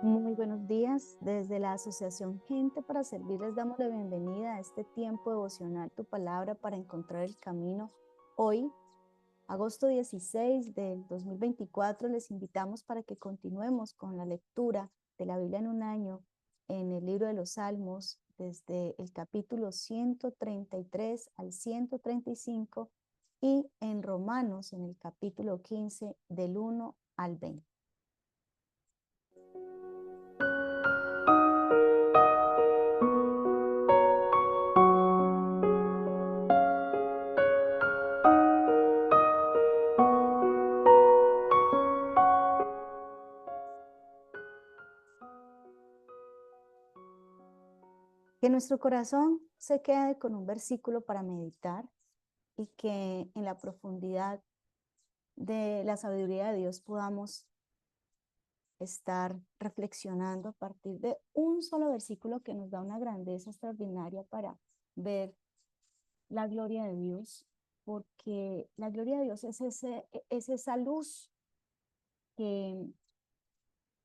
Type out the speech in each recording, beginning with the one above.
Muy buenos días. Desde la Asociación Gente para Servir les damos la bienvenida a este tiempo devocional, tu palabra para encontrar el camino. Hoy, agosto 16 del 2024, les invitamos para que continuemos con la lectura de la Biblia en un año en el libro de los Salmos, desde el capítulo 133 al 135 y en Romanos en el capítulo 15 del 1 al 20. Que nuestro corazón se quede con un versículo para meditar y que en la profundidad de la sabiduría de Dios podamos estar reflexionando a partir de un solo versículo que nos da una grandeza extraordinaria para ver la gloria de Dios, porque la gloria de Dios es esa luz que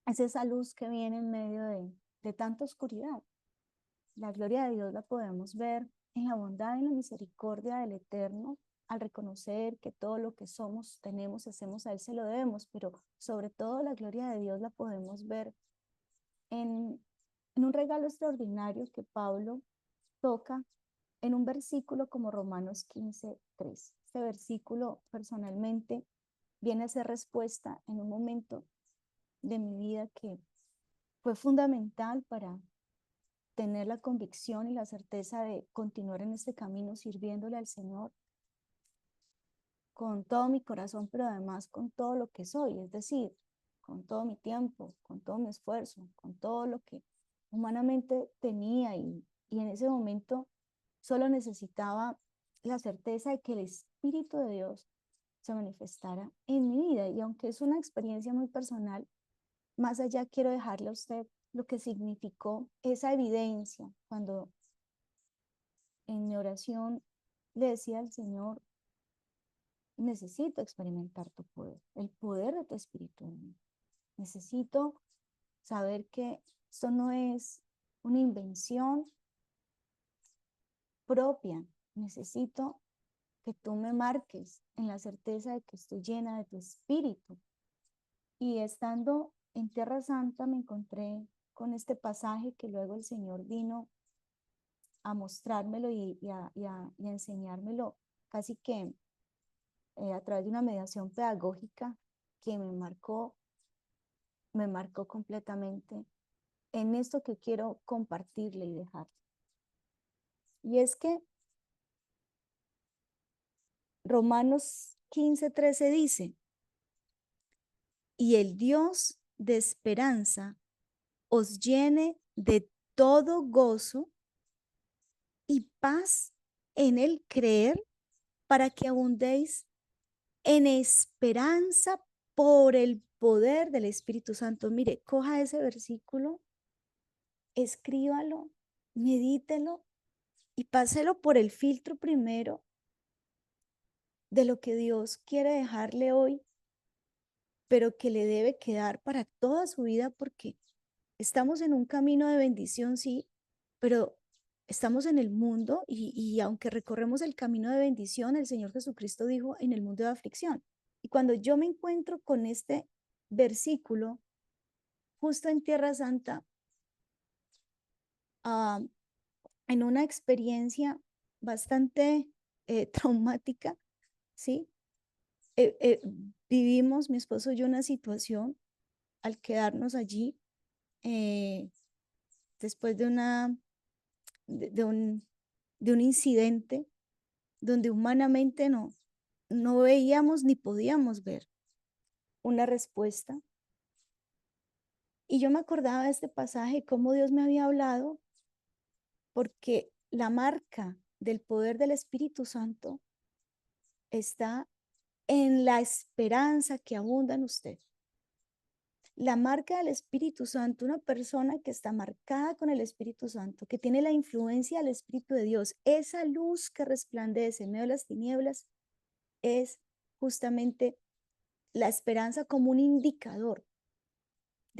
es esa luz que viene en medio de tanta oscuridad. La gloria de Dios la podemos ver en la bondad y la misericordia del Eterno, al reconocer que todo lo que somos, tenemos, hacemos, a Él se lo debemos, pero sobre todo la gloria de Dios la podemos ver en, en un regalo extraordinario que Pablo toca en un versículo como Romanos 15:3. Este versículo personalmente viene a ser respuesta en un momento de mi vida que fue fundamental para tener la convicción y la certeza de continuar en este camino sirviéndole al Señor con todo mi corazón, pero además con todo lo que soy, es decir, con todo mi tiempo, con todo mi esfuerzo, con todo lo que humanamente tenía y en ese momento solo necesitaba la certeza de que el Espíritu de Dios se manifestara en mi vida. Y aunque es una experiencia muy personal, más allá quiero dejarle a usted lo que significó esa evidencia cuando en mi oración le decía al Señor, necesito experimentar tu poder, el poder de tu espíritu en mí. Necesito saber que esto no es una invención propia. Necesito que tú me marques en la certeza de que estoy llena de tu espíritu. Y estando en Tierra Santa me encontré con este pasaje que luego el Señor vino a mostrármelo y a enseñármelo casi que a través de una mediación pedagógica que me marcó completamente en esto que quiero compartirle y dejar. Y es que Romanos 15:13 dice, y el Dios de esperanza os llene de todo gozo y paz en el creer para que abundéis en esperanza por el poder del Espíritu Santo. Mire, coja ese versículo, escríbalo, medítelo y páselo por el filtro primero de lo que Dios quiere dejarle hoy, pero que le debe quedar para toda su vida, porque estamos en un camino de bendición, sí, pero estamos en el mundo y aunque recorremos el camino de bendición, el Señor Jesucristo dijo en el mundo de aflicción. Y cuando yo me encuentro con este versículo justo en Tierra Santa, uh, en una experiencia bastante traumática, ¿sí? Eh, eh, Vivimos, mi esposo y yo, una situación al quedarnos allí eh, después de un, de un incidente donde humanamente no veíamos ni podíamos ver una respuesta. Y yo me acordaba de este pasaje, cómo Dios me había hablado, porque la marca del poder del Espíritu Santo está en la esperanza que abunda en usted. La marca del Espíritu Santo, una persona que está marcada con el Espíritu Santo, que tiene la influencia del Espíritu de Dios, esa luz que resplandece en medio de las tinieblas, es justamente la esperanza como un indicador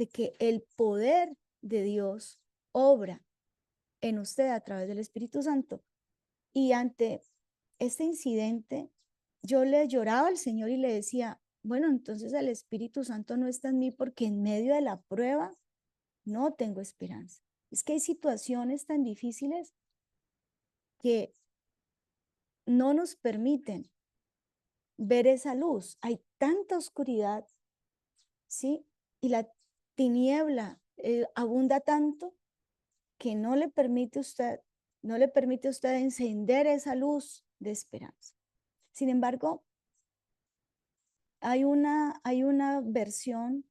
de que el poder de Dios obra en usted a través del Espíritu Santo. Y ante este incidente, yo le lloraba al Señor y le decía, bueno, entonces el Espíritu Santo no está en mí porque en medio de la prueba no tengo esperanza. Es que hay situaciones tan difíciles que no nos permiten ver esa luz. Hay tanta oscuridad, ¿sí? Y la tiniebla abunda tanto que no le permite a usted encender esa luz de esperanza. Sin embargo, hay una versión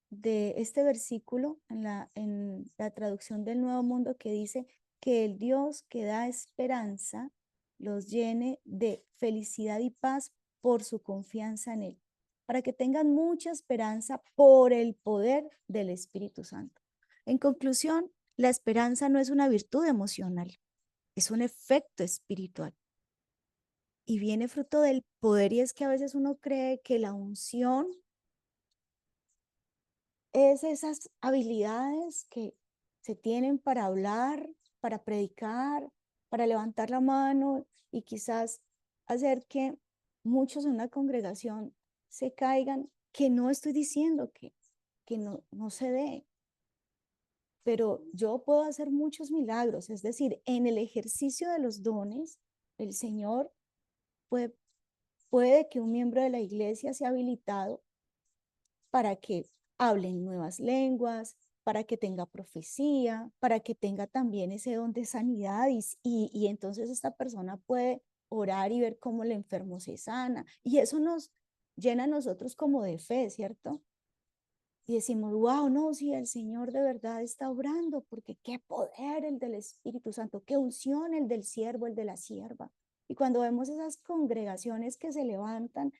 de este versículo en la traducción del Nuevo Mundo que dice que el Dios que da esperanza los llene de felicidad y paz por su confianza en Él, para que tengan mucha esperanza por el poder del Espíritu Santo. En conclusión, la esperanza no es una virtud emocional, es un efecto espiritual y viene fruto del poder, y es que a veces uno cree que la unción es esas habilidades que se tienen para hablar, para predicar, para levantar la mano y quizás hacer que muchos en una congregación se caigan, que no estoy diciendo que no se dé, pero yo puedo hacer muchos milagros, es decir, en el ejercicio de los dones, el Señor puede, puede que un miembro de la iglesia sea habilitado para que hablen nuevas lenguas, para que tenga profecía, para que tenga también ese don de sanidad y entonces esta persona puede orar y ver cómo el enfermo se sana. Y eso nos llena a nosotros como de fe, ¿cierto? Y decimos, wow, no, si el Señor de verdad está obrando, porque qué poder el del Espíritu Santo, qué unción el del siervo, el de la sierva. Y cuando vemos esas congregaciones que se levantan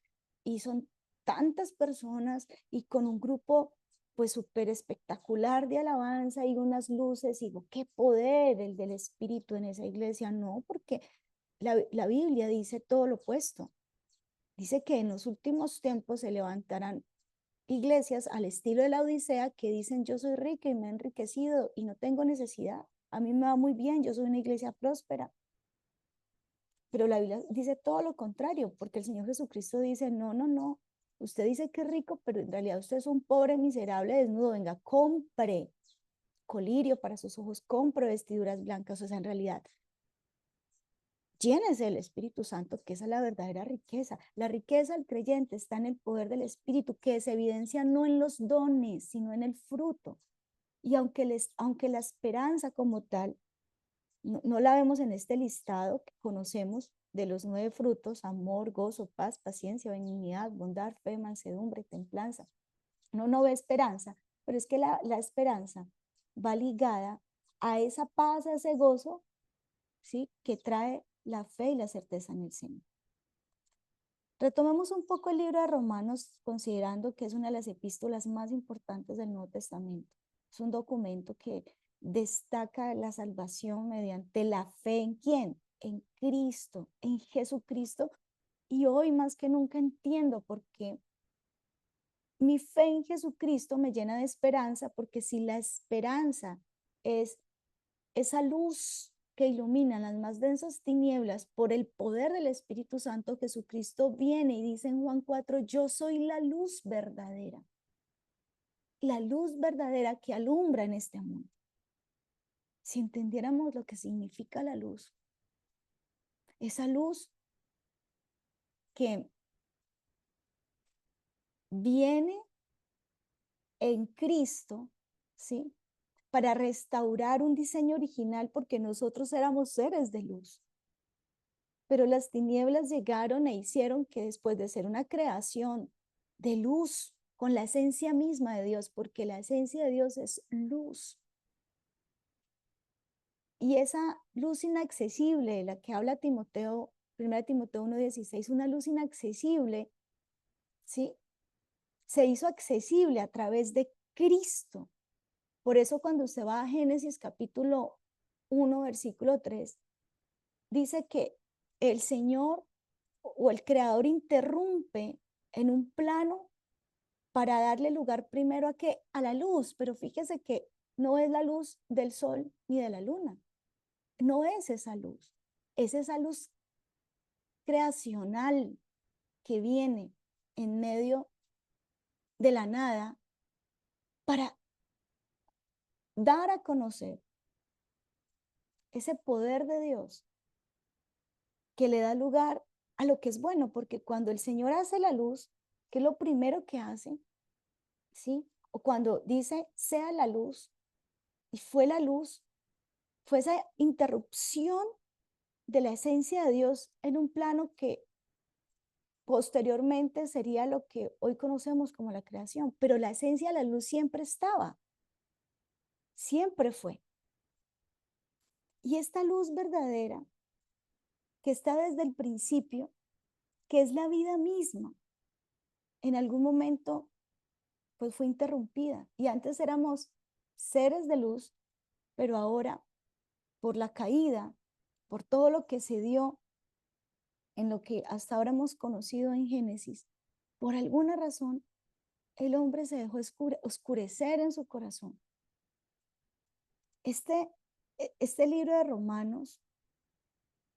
y son tantas personas y con un grupo pues súper espectacular de alabanza y unas luces, y digo, qué poder el del Espíritu en esa iglesia. No, porque la Biblia dice todo lo opuesto. Dice que en los últimos tiempos se levantarán iglesias al estilo de la Odisea que dicen yo soy rica y me he enriquecido y no tengo necesidad. A mí me va muy bien, yo soy una iglesia próspera. Pero la Biblia dice todo lo contrario, porque el Señor Jesucristo dice, no, no, no, usted dice que es rico, pero en realidad usted es un pobre, miserable, desnudo, venga, compre colirio para sus ojos, compre vestiduras blancas, o sea, en realidad, llénese del Espíritu Santo, que esa es la verdadera riqueza. La riqueza del creyente está en el poder del Espíritu, que se evidencia no en los dones, sino en el fruto. Y aunque la esperanza como tal no la vemos en este listado que conocemos de los 9 frutos, amor, gozo, paz, paciencia, benignidad, bondad, fe, mansedumbre, templanza. Uno no ve esperanza, pero es que la esperanza va ligada a esa paz, a ese gozo, ¿sí? Que trae la fe y la certeza en el Señor. Retomemos un poco el libro de Romanos, considerando que es una de las epístolas más importantes del Nuevo Testamento. Es un documento que destaca la salvación mediante la fe en quién, en Cristo, en Jesucristo. Y hoy más que nunca entiendo por qué mi fe en Jesucristo me llena de esperanza, porque si la esperanza es esa luz que ilumina las más densas tinieblas por el poder del Espíritu Santo, Jesucristo viene y dice en Juan 4, yo soy la luz verdadera que alumbra en este mundo. Si entendiéramos lo que significa la luz, esa luz que viene en Cristo, ¿sí? Para restaurar un diseño original, porque nosotros éramos seres de luz. Pero las tinieblas llegaron e hicieron que después de ser una creación de luz, con la esencia misma de Dios, porque la esencia de Dios es luz, y esa luz inaccesible de la que habla Timoteo, 1 Timoteo 1:16, una luz inaccesible, ¿sí? Se hizo accesible a través de Cristo. Por eso cuando usted va a Génesis capítulo 1, versículo 3, dice que el Señor o el Creador interrumpe en un plano para darle lugar primero a la luz, pero fíjese que no es la luz del sol ni de la luna, no es esa luz creacional que viene en medio de la nada para dar a conocer ese poder de Dios que le da lugar a lo que es bueno, porque cuando el Señor hace la luz, ¿qué es lo primero que hace? ¿Sí? O cuando dice, sea la luz, y fue la luz, fue esa interrupción de la esencia de Dios en un plano que posteriormente sería lo que hoy conocemos como la creación, pero la esencia de la luz siempre estaba, siempre fue. Y esta luz verdadera que está desde el principio, que es la vida misma, en algún momento pues fue interrumpida. Y antes éramos seres de luz, pero ahora por la caída, por todo lo que se dio en lo que hasta ahora hemos conocido en Génesis, por alguna razón el hombre se dejó oscurecer en su corazón. Este libro de Romanos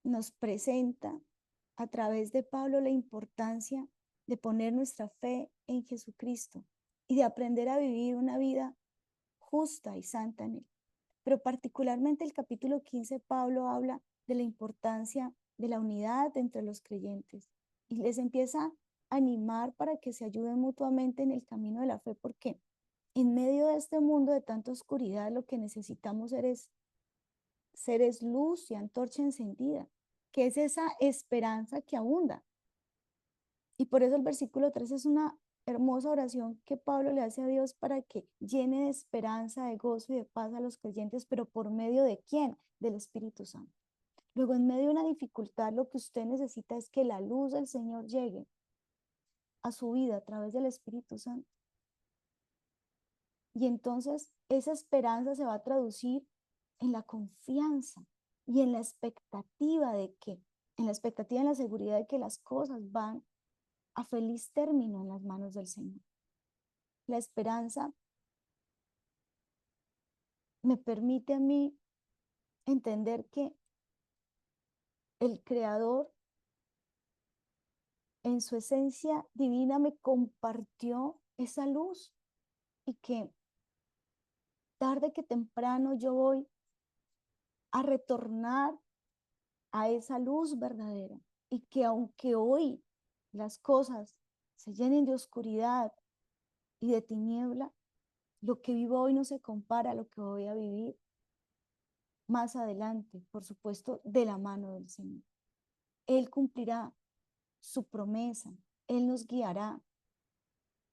nos presenta a través de Pablo la importancia de poner nuestra fe en Jesucristo y de aprender a vivir una vida justa y santa en él. Pero particularmente el capítulo 15, Pablo habla de la importancia de la unidad entre los creyentes y les empieza a animar para que se ayuden mutuamente en el camino de la fe, porque en medio de este mundo de tanta oscuridad lo que necesitamos seres luz y antorcha encendida, que es esa esperanza que abunda. Y por eso el versículo 3 es una hermosa oración que Pablo le hace a Dios para que llene de esperanza, de gozo y de paz a los creyentes, pero ¿por medio de quién? Del Espíritu Santo. Luego, en medio de una dificultad, lo que usted necesita es que la luz del Señor llegue a su vida a través del Espíritu Santo. Y entonces esa esperanza se va a traducir en la confianza y en la expectativa en la expectativa, en la seguridad de que las cosas van a feliz término en las manos del Señor. La esperanza me permite a mí entender que el Creador en su esencia divina me compartió esa luz y que tarde que temprano yo voy a retornar a esa luz verdadera y que aunque hoy las cosas se llenen de oscuridad y de tiniebla, lo que vivo hoy no se compara a lo que voy a vivir más adelante, por supuesto, de la mano del Señor. Él cumplirá su promesa, Él nos guiará.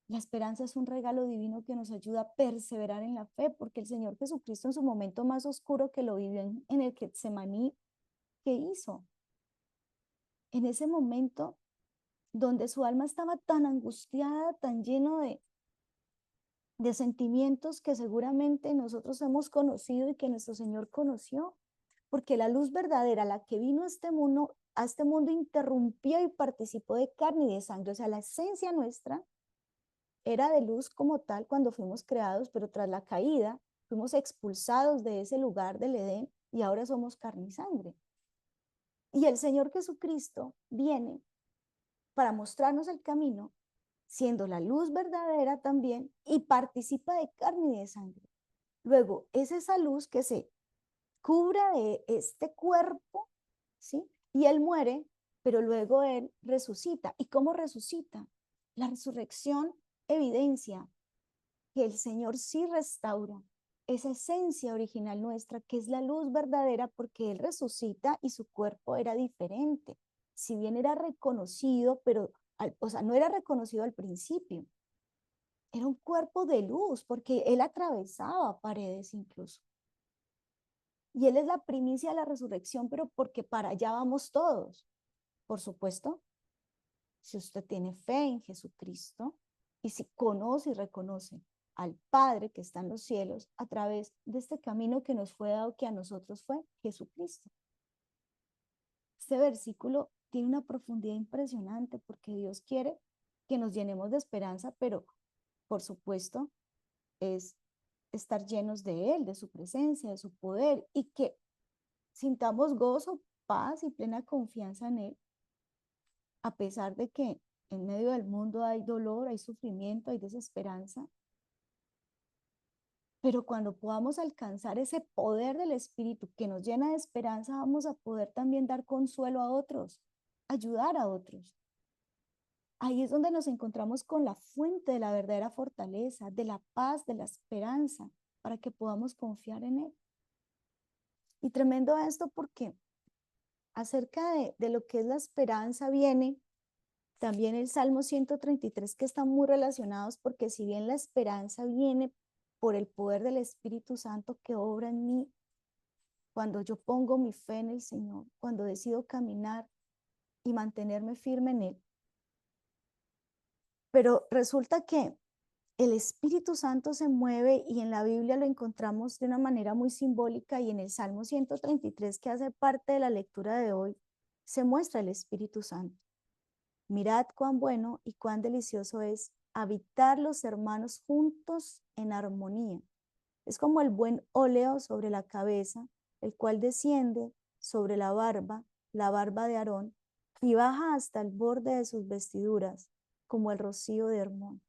La esperanza es un regalo divino que nos ayuda a perseverar en la fe, porque el Señor Jesucristo en su momento más oscuro que lo vivió en el Getsemaní, ¿qué hizo? En ese momento donde su alma estaba tan angustiada, tan lleno de sentimientos que seguramente nosotros hemos conocido y que nuestro Señor conoció, porque la luz verdadera, la que vino a este mundo interrumpió y participó de carne y de sangre, o sea, la esencia nuestra era de luz como tal cuando fuimos creados, pero tras la caída fuimos expulsados de ese lugar del Edén y ahora somos carne y sangre. Y el Señor Jesucristo viene para mostrarnos el camino, siendo la luz verdadera también, y participa de carne y de sangre. Luego, es esa luz que se cubre de este cuerpo, ¿sí? Y Él muere, pero luego Él resucita. ¿Y cómo resucita? La resurrección evidencia que el Señor sí restaura esa esencia original nuestra, que es la luz verdadera, porque Él resucita y su cuerpo era diferente. Si bien era reconocido, pero, o sea, no era reconocido al principio. Era un cuerpo de luz, porque Él atravesaba paredes incluso. Y Él es la primicia de la resurrección, pero porque para allá vamos todos. Por supuesto, si usted tiene fe en Jesucristo y si conoce y reconoce al Padre que está en los cielos a través de este camino que nos fue dado, que a nosotros fue Jesucristo. Este versículo tiene una profundidad impresionante porque Dios quiere que nos llenemos de esperanza, pero por supuesto, es estar llenos de Él, de su presencia, de su poder, y que sintamos gozo, paz y plena confianza en Él, a pesar de que en medio del mundo hay dolor, hay sufrimiento, hay desesperanza. Pero cuando podamos alcanzar ese poder del Espíritu que nos llena de esperanza, vamos a poder también dar consuelo a otros, ayudar a otros. Ahí es donde nos encontramos con la fuente de la verdadera fortaleza, de la paz, de la esperanza, para que podamos confiar en Él. Y tremendo esto porque acerca de lo que es la esperanza viene también el Salmo 133, que están muy relacionados, porque si bien la esperanza viene por el poder del Espíritu Santo que obra en mí, cuando yo pongo mi fe en el Señor, cuando decido caminar y mantenerme firme en Él. Pero resulta que el Espíritu Santo se mueve y en la Biblia lo encontramos de una manera muy simbólica, y en el Salmo 133, que hace parte de la lectura de hoy, se muestra el Espíritu Santo. Mirad cuán bueno y cuán delicioso es habitar los hermanos juntos en armonía. Es como el buen óleo sobre la cabeza, el cual desciende sobre la barba de Aarón, y baja hasta el borde de sus vestiduras, como el rocío de Hermón,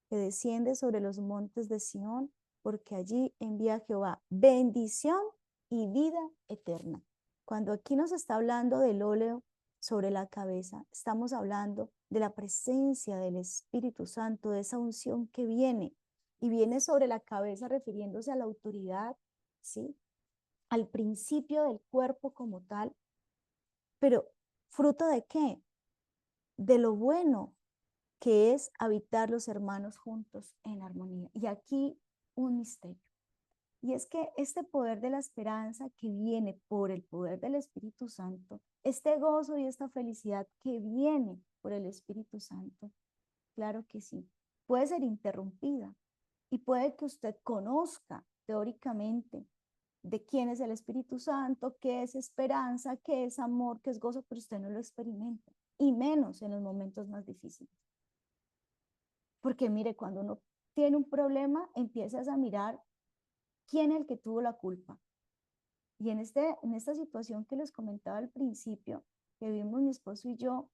que desciende sobre los montes de Sión, porque allí envía Jehová bendición y vida eterna. Cuando aquí nos está hablando del óleo sobre la cabeza, estamos hablando de la presencia del Espíritu Santo, de esa unción que viene, y viene sobre la cabeza refiriéndose a la autoridad, ¿sí? Al principio del cuerpo como tal, pero ¿fruto de qué? De lo bueno que es habitar los hermanos juntos en armonía. Y aquí un misterio. Y es que este poder de la esperanza que viene por el poder del Espíritu Santo, este gozo y esta felicidad que viene por el Espíritu Santo, claro que sí, puede ser interrumpida, y puede que usted conozca teóricamente de quién es el Espíritu Santo, qué es esperanza, qué es amor, qué es gozo, pero usted no lo experimenta, y menos en los momentos más difíciles. Porque mire, cuando uno tiene un problema, empiezas a mirar quién es el que tuvo la culpa. Y en esta situación que les comentaba al principio, que vimos mi esposo y yo,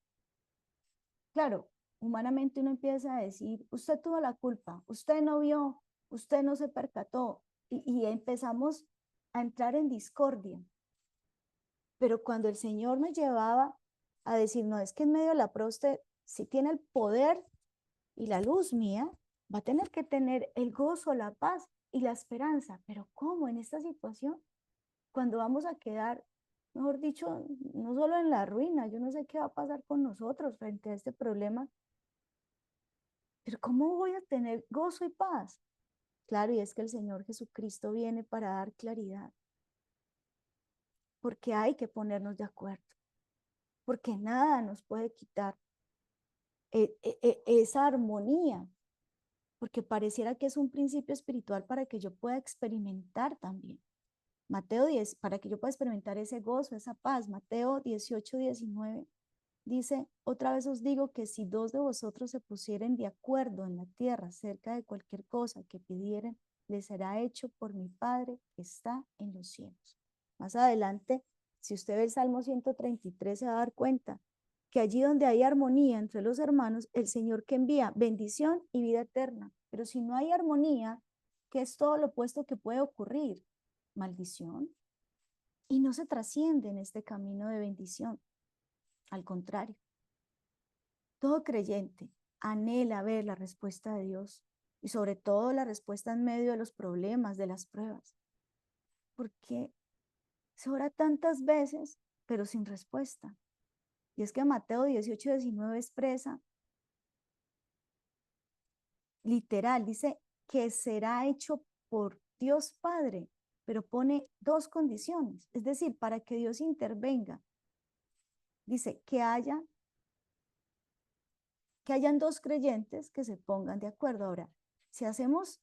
claro, humanamente uno empieza a decir, usted tuvo la culpa, usted no vio, usted no se percató, y empezamos a entrar en discordia. Pero cuando el Señor me llevaba a decir, no, es que en medio de la prueba usted, si tiene el poder y la luz mía, va a tener que tener el gozo, la paz y la esperanza. Pero ¿cómo en esta situación? Cuando vamos a quedar, mejor dicho, no solo en la ruina, yo no sé qué va a pasar con nosotros frente a este problema, pero ¿cómo voy a tener gozo y paz? Claro, y es que el Señor Jesucristo viene para dar claridad, porque hay que ponernos de acuerdo, porque nada nos puede quitar esa armonía, porque pareciera que es un principio espiritual para que yo pueda experimentar también. Mateo 10, para que yo pueda experimentar ese gozo, esa paz. Mateo 18:19 dice, otra vez os digo que si dos de vosotros se pusieren de acuerdo en la tierra acerca de cualquier cosa que pidieren, les será hecho por mi Padre que está en los cielos. Más adelante, si usted ve el Salmo 133, se va a dar cuenta que allí donde hay armonía entre los hermanos, el Señor que envía bendición y vida eterna. Pero si no hay armonía, ¿qué es todo lo opuesto que puede ocurrir? Maldición. Y no se trasciende en este camino de bendición. Al contrario, todo creyente anhela ver la respuesta de Dios, y sobre todo la respuesta en medio de los problemas, de las pruebas. Porque se ora tantas veces, pero sin respuesta. Y es que Mateo 18:19 expresa, literal, dice que será hecho por Dios Padre, pero pone dos condiciones. Es decir, para que Dios intervenga, dice que hayan dos creyentes que se pongan de acuerdo. Ahora, si hacemos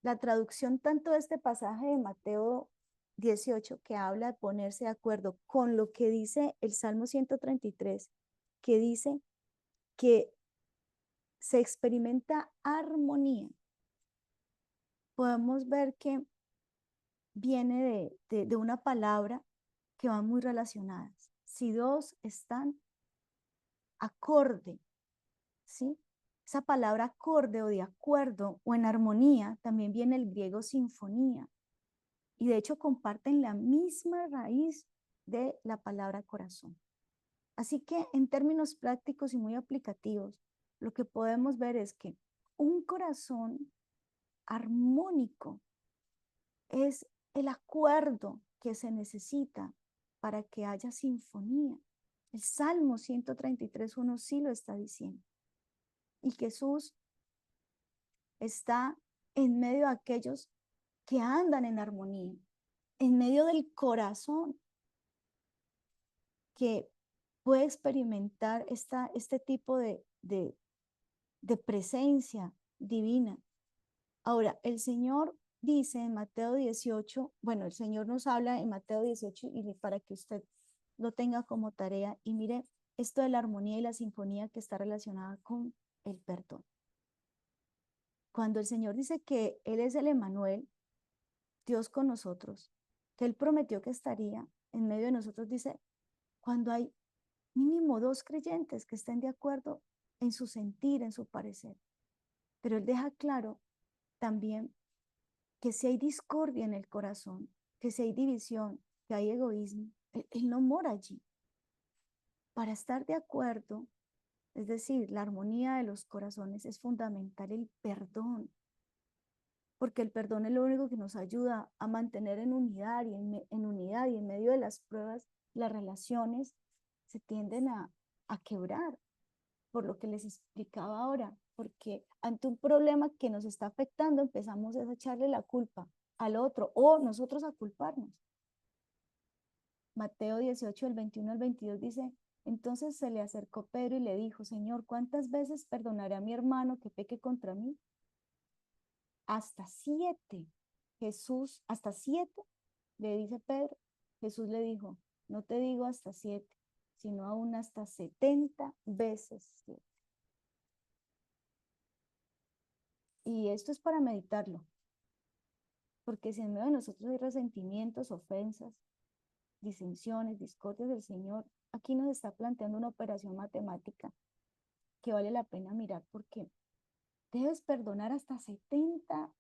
la traducción tanto de este pasaje de Mateo 18, que habla de ponerse de acuerdo, con lo que dice el Salmo 133, que dice que se experimenta armonía. podemos ver que viene de una palabra que van muy relacionadas. Si dos están acorde, ¿sí? Esa palabra acorde o de acuerdo o en armonía también viene el griego sinfonía. Y de hecho comparten la misma raíz de la palabra corazón. Así que en términos prácticos y muy aplicativos, lo que podemos ver es que un corazón armónico es el acuerdo que se necesita para que haya sinfonía. El Salmo 133:1 sí lo está diciendo. Y Jesús está en medio de aquellos que andan en armonía, en medio del corazón que puede experimentar este tipo de presencia divina. Ahora, el Señor dice en Mateo 18, bueno, el Señor nos habla en Mateo 18 y para que usted lo tenga como tarea y mire esto de la armonía y la sinfonía que está relacionada con el perdón. Cuando el Señor dice que Él es el Emmanuel, Dios con nosotros, que Él prometió que estaría en medio de nosotros, dice, cuando hay mínimo dos creyentes que estén de acuerdo en su sentir, en su parecer. Pero Él deja claro también que si hay discordia en el corazón, que si hay división, que hay egoísmo, él no mora allí. Para estar de acuerdo, es decir, la armonía de los corazones, es fundamental el perdón, porque el perdón es lo único que nos ayuda a mantener en unidad y en unidad y en medio de las pruebas, las relaciones se tienden a quebrar, por lo que les explicaba ahora, porque ante un problema que nos está afectando empezamos a echarle la culpa al otro o nosotros a culparnos. Mateo 18, el 21 al 22 dice, entonces se le acercó Pedro y le dijo, Señor, ¿cuántas veces perdonaré a mi hermano que peque contra mí? Hasta 7. Jesús, hasta 7, le dice Pedro. Jesús le dijo, no te digo hasta 7, sino aún hasta 70 veces 7. Y esto es para meditarlo, porque si en medio de nosotros hay resentimientos, ofensas, disensiones, discordias del Señor, aquí nos está planteando una operación matemática que vale la pena mirar, porque debes perdonar hasta 70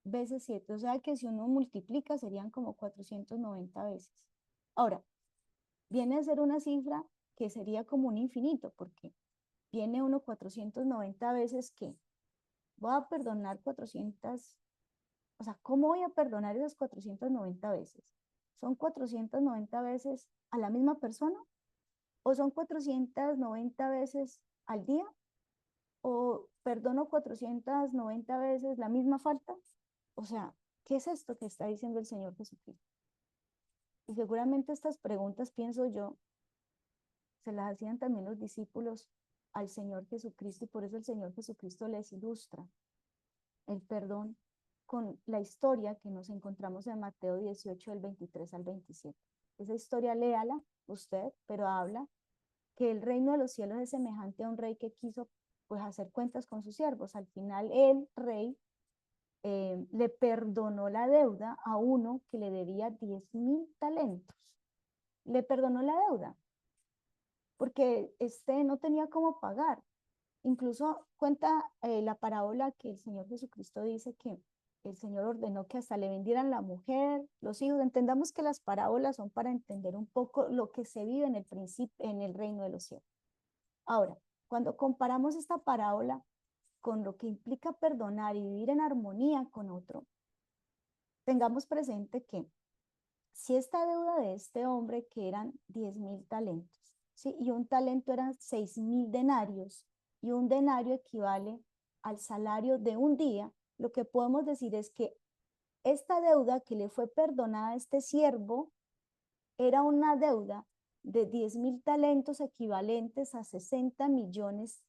veces 7, o sea que si uno multiplica serían como 490 veces. Ahora, viene a ser una cifra que sería como un infinito, porque viene uno 490 veces que voy a perdonar 400. O sea, ¿cómo voy a perdonar esas 490 veces? ¿Son 490 veces a la misma persona? ¿O son 490 veces al día? ¿O perdono 490 veces la misma falta? O sea, ¿qué es esto que está diciendo el Señor Jesucristo? Y seguramente estas preguntas, pienso yo, se las hacían también los discípulos al Señor Jesucristo y por eso el Señor Jesucristo les ilustra el perdón con la historia que nos encontramos en Mateo 18, del 23 al 27. Esa historia léala usted, pero habla que el reino de los cielos es semejante a un rey que quiso pues hacer cuentas con sus siervos. Al final el rey le perdonó la deuda a uno que le debía 10,000 talentos. Le perdonó la deuda porque no tenía cómo pagar. Incluso cuenta la parábola que el Señor Jesucristo dice que el Señor ordenó que hasta le vendieran la mujer, los hijos. Entendamos que las parábolas son para entender un poco lo que se vive en el principio, en el reino de los cielos. Ahora, cuando comparamos esta parábola con lo que implica perdonar y vivir en armonía con otro, tengamos presente que si esta deuda de este hombre que eran 10,000 talentos, ¿sí? Y un talento eran 6,000 denarios, y un denario equivale al salario de un día, lo que podemos decir es que esta deuda que le fue perdonada a este siervo era una deuda de 10,000 talentos equivalentes a 60 millones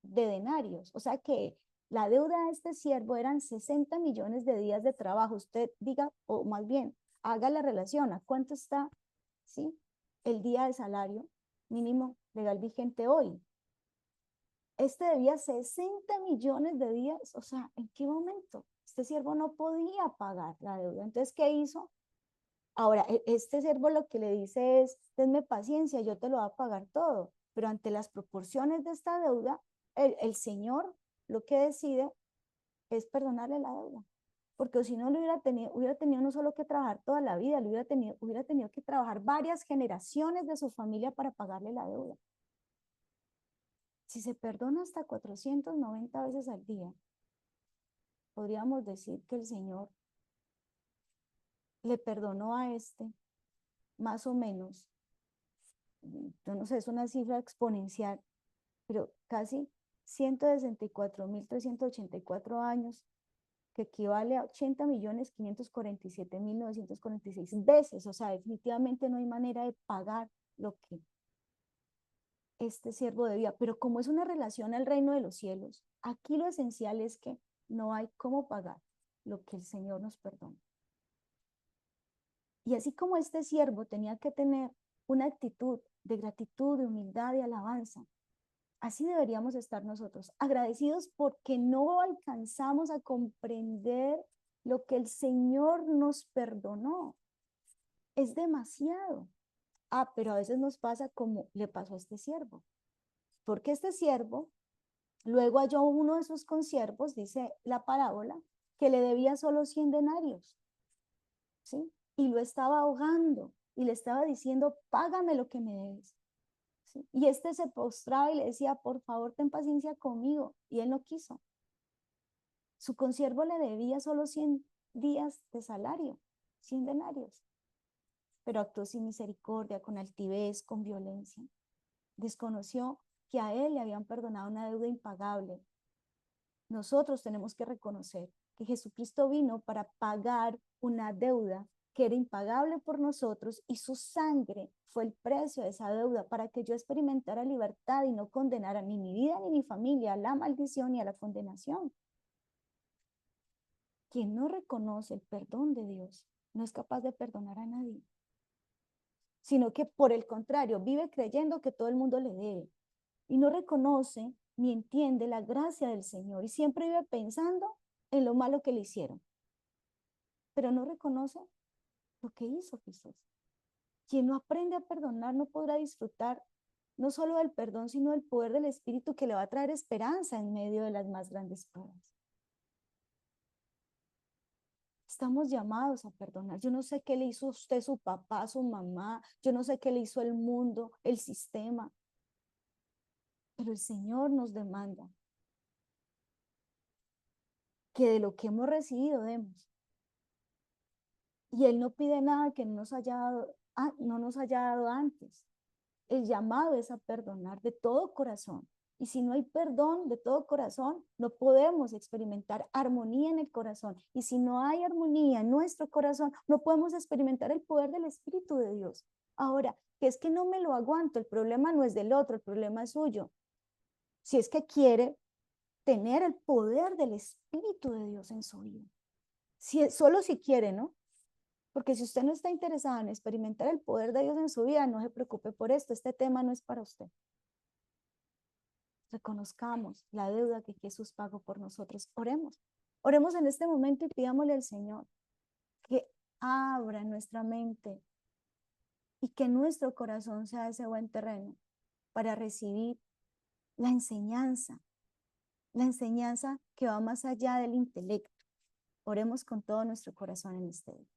de denarios. O sea que la deuda de este siervo eran 60 millones de días de trabajo. Usted diga, o más bien, haga la relación a cuánto está, ¿sí?, el día de salario mínimo legal vigente hoy. Este debía 60 millones de días, o sea, ¿en qué momento Este siervo no podía pagar la deuda. Entonces, ¿qué hizo? Ahora, este siervo lo que le dice es, denme paciencia, yo te lo voy a pagar todo. Pero ante las proporciones de esta deuda, el Señor lo que decide es perdonarle la deuda. Porque si no lo hubiera tenido no solo que trabajar toda la vida, hubiera tenido que trabajar varias generaciones de su familia para pagarle la deuda. Si se perdona hasta 490 veces al día, podríamos decir que el Señor le perdonó a este más o menos, yo no sé, es una cifra exponencial, pero casi 164.384 años, que equivale a 80.547.946 veces. O sea, definitivamente no hay manera de pagar lo que este siervo debía. Pero como es una relación al reino de los cielos, aquí lo esencial es que no hay cómo pagar lo que el Señor nos perdona. Y así como este siervo tenía que tener una actitud de gratitud, de humildad y alabanza, así deberíamos estar nosotros, agradecidos porque no alcanzamos a comprender lo que el Señor nos perdonó. Es demasiado. Pero a veces nos pasa como le pasó a este siervo, porque este siervo luego halló uno de sus consiervos, dice la parábola, que le debía solo 100 denarios, ¿sí? Y lo estaba ahogando y le estaba diciendo, págame lo que me debes. ¿Sí? Y este se postraba y le decía, por favor, ten paciencia conmigo. Y él no quiso. Su consiervo le debía solo 100 días de salario, 100 denarios. Pero actuó sin misericordia, con altivez, con violencia. Desconoció que a él le habían perdonado una deuda impagable. Nosotros tenemos que reconocer que Jesucristo vino para pagar una deuda que era impagable por nosotros y su sangre fue el precio de esa deuda para que yo experimentara libertad y no condenara ni mi vida ni mi familia a la maldición y a la condenación. Quien no reconoce el perdón de Dios no es capaz de perdonar a nadie, sino que por el contrario vive creyendo que todo el mundo le debe y no reconoce ni entiende la gracia del Señor y siempre vive pensando en lo malo que le hicieron, pero no reconoce lo que hizo Jesús. Quien no aprende a perdonar no podrá disfrutar no solo del perdón, sino del poder del Espíritu que le va a traer esperanza en medio de las más grandes pruebas. Estamos llamados a perdonar. Yo no sé qué le hizo a usted, su papá, su mamá, yo no sé qué le hizo el mundo, el sistema, pero el Señor nos demanda que de lo que hemos recibido demos. Y Él no pide nada que no nos haya dado antes. El llamado es a perdonar de todo corazón. Y si no hay perdón de todo corazón, no podemos experimentar armonía en el corazón. Y si no hay armonía en nuestro corazón, no podemos experimentar el poder del Espíritu de Dios. Ahora, que es que no me lo aguanto, el problema no es del otro, el problema es suyo. Si es que quiere tener el poder del Espíritu de Dios en su vida. Solo si quiere, ¿no? Porque si usted no está interesado en experimentar el poder de Dios en su vida, no se preocupe por esto. Este tema no es para usted. Reconozcamos la deuda que Jesús pagó por nosotros. Oremos. Oremos en este momento y pidámosle al Señor que abra nuestra mente y que nuestro corazón sea ese buen terreno para recibir la enseñanza que va más allá del intelecto. Oremos con todo nuestro corazón en este día.